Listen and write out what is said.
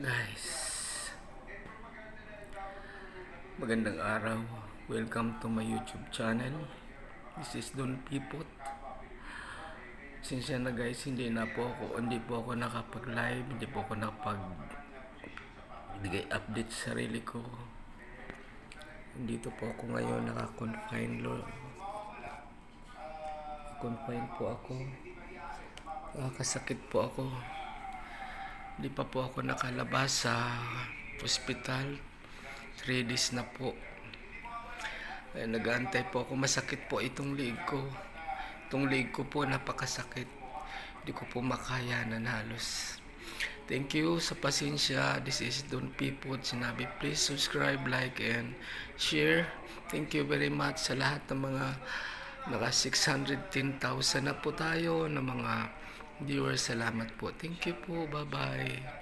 Guys, magandang araw. Welcome to my YouTube channel. This is Don Pipot. Sinsya na guys, hindi po ako nakapag-live, hindi po ako nakapag-bigay update sa sarili ko. Dito po ako ngayon, naka-confine po ako. Nakakasakit po ako. Hindi pa po ako nakalabas sa hospital. 3 days na po. Nag-aantay po ako. Masakit po itong liig ko. Itong liig ko po napakasakit. Hindi ko po makayanan halos. Thank you sa pasensya. This is Don Pipot. Sinabi, please subscribe, like, and share. Thank you very much sa lahat ng mga naka 610,000 na po tayo ng mga viewers. Salamat po. Thank you po. Bye-bye.